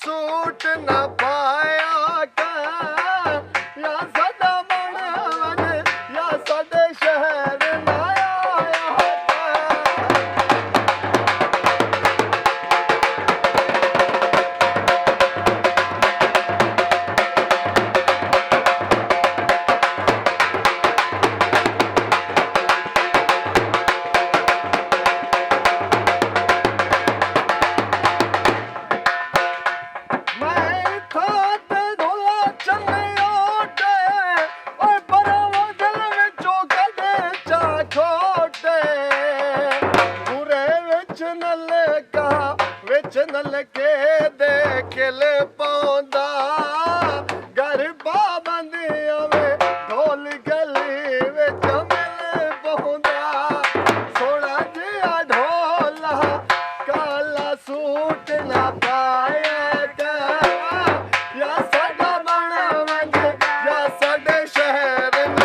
Suit न पाया कर या सदा मन या सदे शहर न आया कर। मैं थात ढोला चले ओटे ओए परवा दिल विचों कदे चा खोटे पूरे विच नलका विच नलके दे खिल पौंदा घर पाबंदियां में ढोल गली विच मिल पौंदा सोना जिया ढोला काला सूट ना पाया कर या साडा बण वंज या साडे शहर न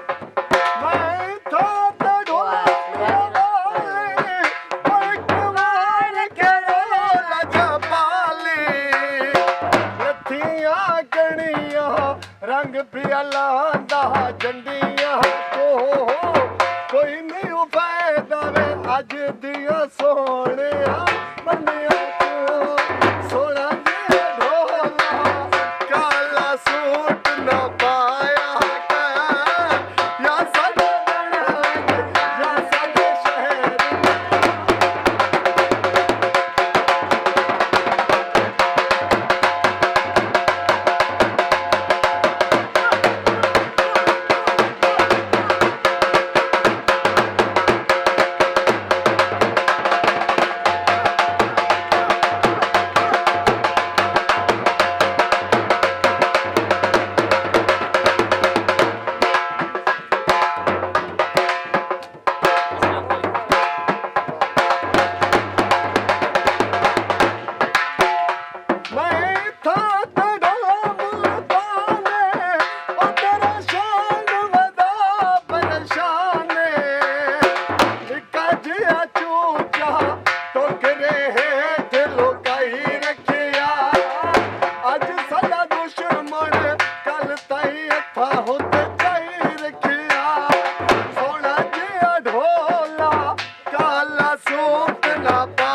मैं थात ढोला वाले ओए कुमार के रोला जपाली लथियां कणियां रंग पियाला दा जंडियां कोई नहीं फैदा वे अज दिया सोहणिया बंदियां सोना जिहा ढोला काला सूट न पाया कर या साडा बण या साडे शहर मैं थात ढोला मुल्ताने ओ तेरा शान वदा परेशाने इक्का जिहा चूचा टोकरे हेठ लुकाई रखिया अज साडा दुश्मन कल ताई हथा हुत चाई रखिया सोना जिहा ढोला काला सूट ना पा